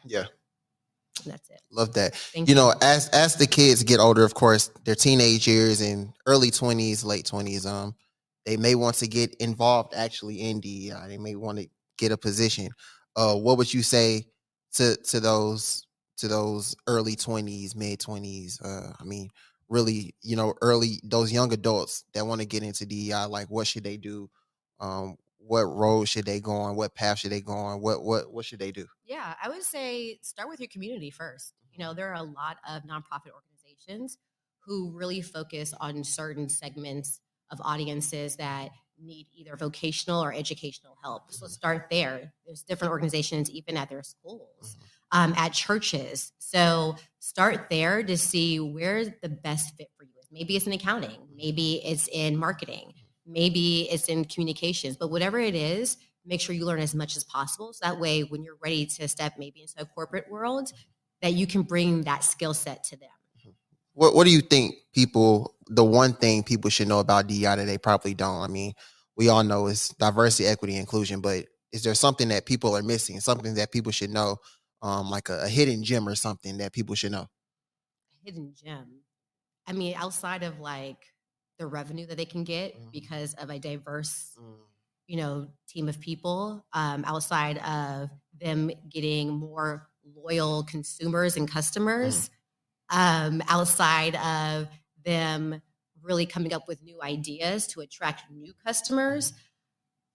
Yeah. And that's it. Love that. Thank You you. know, as the kids get older, of course, their teenage years and early 20s, late 20s, they may want to get involved actually in DEI. They may want to get a position. What would you say to those early 20s, mid 20s? I mean, really, you know, early those young adults that want to get into DEI, like what should they do? What road should they go on? What path should they go on? What should they do? Yeah, I would say start with your community first. You know, there are a lot of nonprofit organizations who really focus on certain segments of audiences that need either vocational or educational help. So start there. There's different organizations even at their schools, at churches. So start there to see where the best fit for you is. Maybe it's in accounting, maybe it's in marketing, maybe it's in communications, but whatever it is, make sure you learn as much as possible. So that way, when you're ready to step maybe into a corporate world, that you can bring that skill set to them. What do you think the one thing people should know about DEI that they probably don't? I mean, we all know it's diversity, equity, inclusion, but is there something that people are missing, something that people should know, like a hidden gem or something that people should know? Hidden gem. I mean, outside of like the revenue that they can get because of a diverse, team of people, outside of them getting more loyal consumers and customers, outside of them really coming up with new ideas to attract new customers.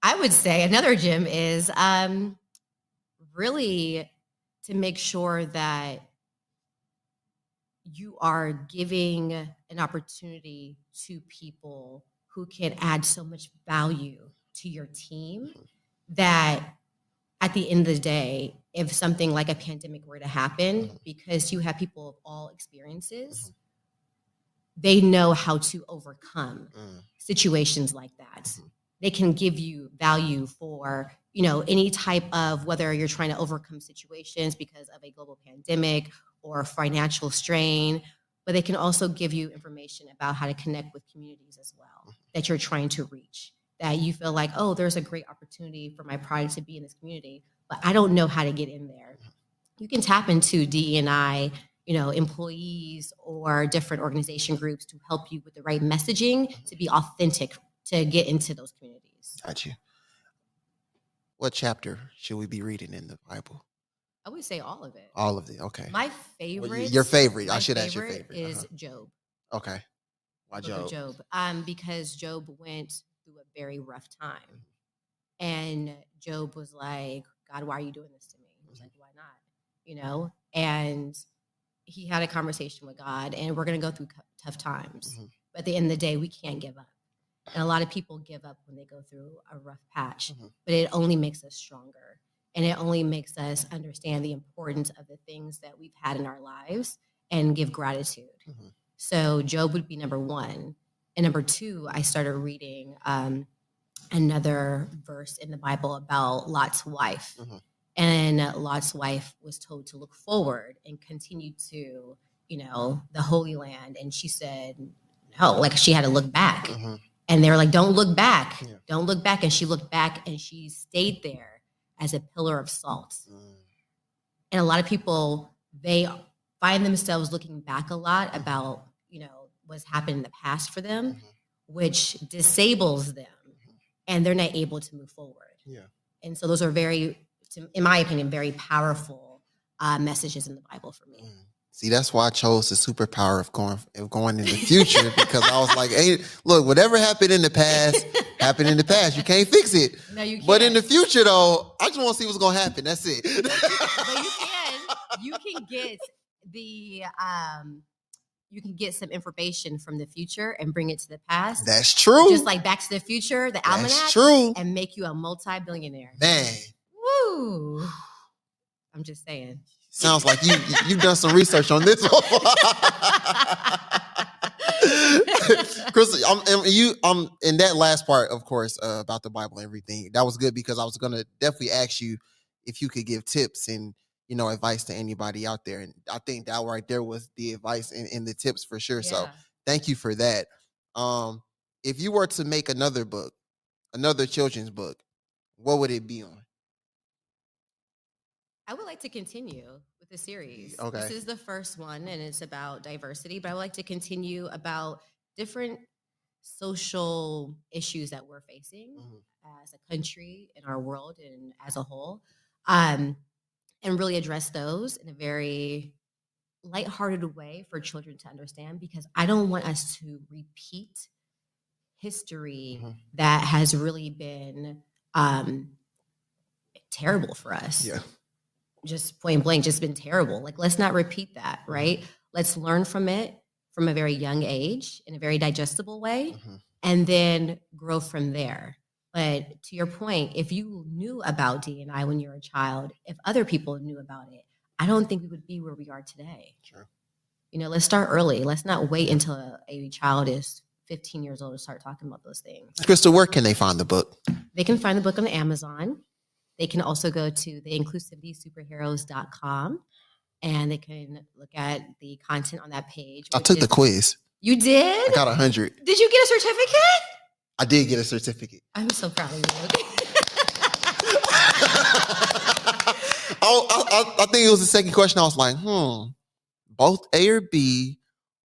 I would say another gem is really to make sure that you are giving an opportunity to people who can add so much value to your team that at the end of the day, if something like a pandemic were to happen, because you have people of all experiences, they know how to overcome situations like that. They can give you value for, any type of, whether you're trying to overcome situations because of a global pandemic or financial strain, but they can also give you information about how to connect with communities as well that you're trying to reach. That you feel like, oh, there's a great opportunity for my product to be in this community, but I don't know how to get in there. You can tap into DE&I, employees or different organization groups to help you with the right messaging to be authentic to get into those communities. Got you. What chapter should we be reading in the Bible? I would say all of it. All of it. Okay. My favorite. Your favorite. I should ask your favorite. Is Job. Okay. Why Job? Job. Because Job went through a very rough time, and Job was like, "God, why are you doing this to me?" He was like, "Why not?" And he had a conversation with God, and we're going to go through tough times. But at the end of the day, we can't give up. And a lot of people give up when they go through a rough patch, but it only makes us stronger. And it only makes us understand the importance of the things that we've had in our lives and give gratitude. So Job would be number one. And number two, I started reading another verse in the Bible about Lot's wife. And Lot's wife was told to look forward and continue to, the Holy Land. And she said, no, like she had to look back. And they were like, don't look back. Yeah. Don't look back. And she looked back and she stayed there as a pillar of salt. And a lot of people, they find themselves looking back a lot about, what's happened in the past for them, which disables them. And they're not able to move forward. Yeah. And so those are very, in my opinion, very powerful messages in the Bible for me. See, that's why I chose the superpower of going in the future, because I was like, hey, look, whatever happened in the past, happened in the past. You can't fix it. No, you can't. But in the future, though, I just want to see what's going to happen. That's it. But you can get you can get some information from the future and bring it to the past. That's true. Just like Back to the Future, the almanac. That's true. And make you a multi-billionaire. Man. Woo. I'm just saying. Sounds like you've done some research on this one. Chris, I'm in that last part, of course, about the Bible and everything. That was good because I was gonna definitely ask you if you could give tips and advice to anybody out there. And I think that right there was the advice and the tips for sure. Yeah. So thank you for that. If you were to make another book, another children's book, what would it be on? I would like to continue with the series. Okay. This is the first one, and it's about diversity, but I would like to continue about different social issues that we're facing as a country, in our world, and as a whole, and really address those in a very lighthearted way for children to understand, because I don't want us to repeat history that has really been terrible for us. Yeah. Just point blank, just been terrible. Like, let's not repeat that, right? Let's learn from it from a very young age in a very digestible way, and then grow from there. But to your point, if you knew about D&I when you were a child, if other people knew about it, I don't think we would be where we are today. Sure. You know, let's start early. Let's not wait until a child is 15 years old to start talking about those things. Crystal, where can they find the book? They can find the book on Amazon. They can also go to the inclusivity-superheroes.com, and they can look at the content on that page. I took the quiz. You did? I got 100. Did you get a certificate? I did get a certificate. I'm so proud of you. I think it was the second question. I was like, both A or B,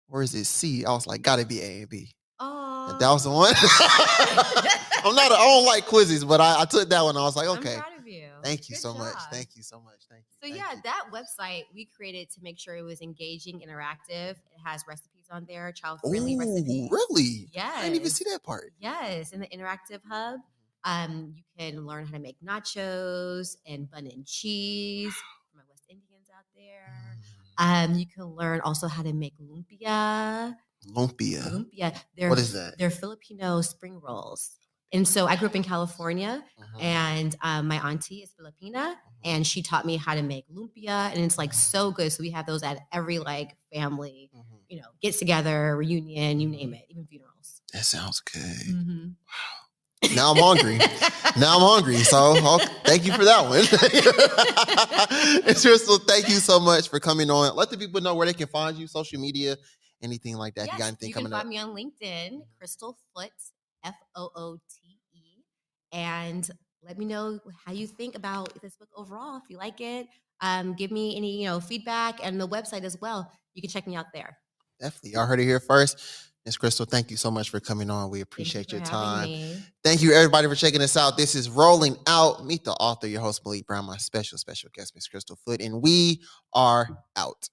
or is it C? I was like, gotta be A and B. Oh, and that was the one. I don't like quizzes, but I took that one. I was like, okay. I'm proud of you. Thank you Good so job. much. Thank you so much. Thank you. So that website we created to make sure it was engaging, interactive. It has recipes on there, child-friendly recipes. Really? Yes. I didn't even see that part. Yes, in the interactive hub, you can learn how to make nachos and bun and cheese for my West Indians out there. You can learn also how to make lumpia. Lumpia. What is that? They're Filipino spring rolls. And so I grew up in California, and my auntie is Filipina, and she taught me how to make lumpia, and it's like so good. So we have those at every like family, get together, reunion, you name it, even funerals. That sounds good. Wow. Now I'm hungry. So thank you for that one. Crystal, thank you so much for coming on. Let the people know where they can find you, social media, anything like that. Yes, you got anything coming up? You can find me on LinkedIn, Crystal Foote, Foote. And let me know how you think about this book overall. If you like it, give me any feedback, and the website as well. You can check me out there. Definitely. Y'all heard it here first. Ms. Crystal, thank you so much for coming on. We appreciate your time. Thank you, everybody, for checking us out. This is Rolling Out. Meet the author, your host, Malik Brown, my special guest, Ms. Crystal Foote, and we are out.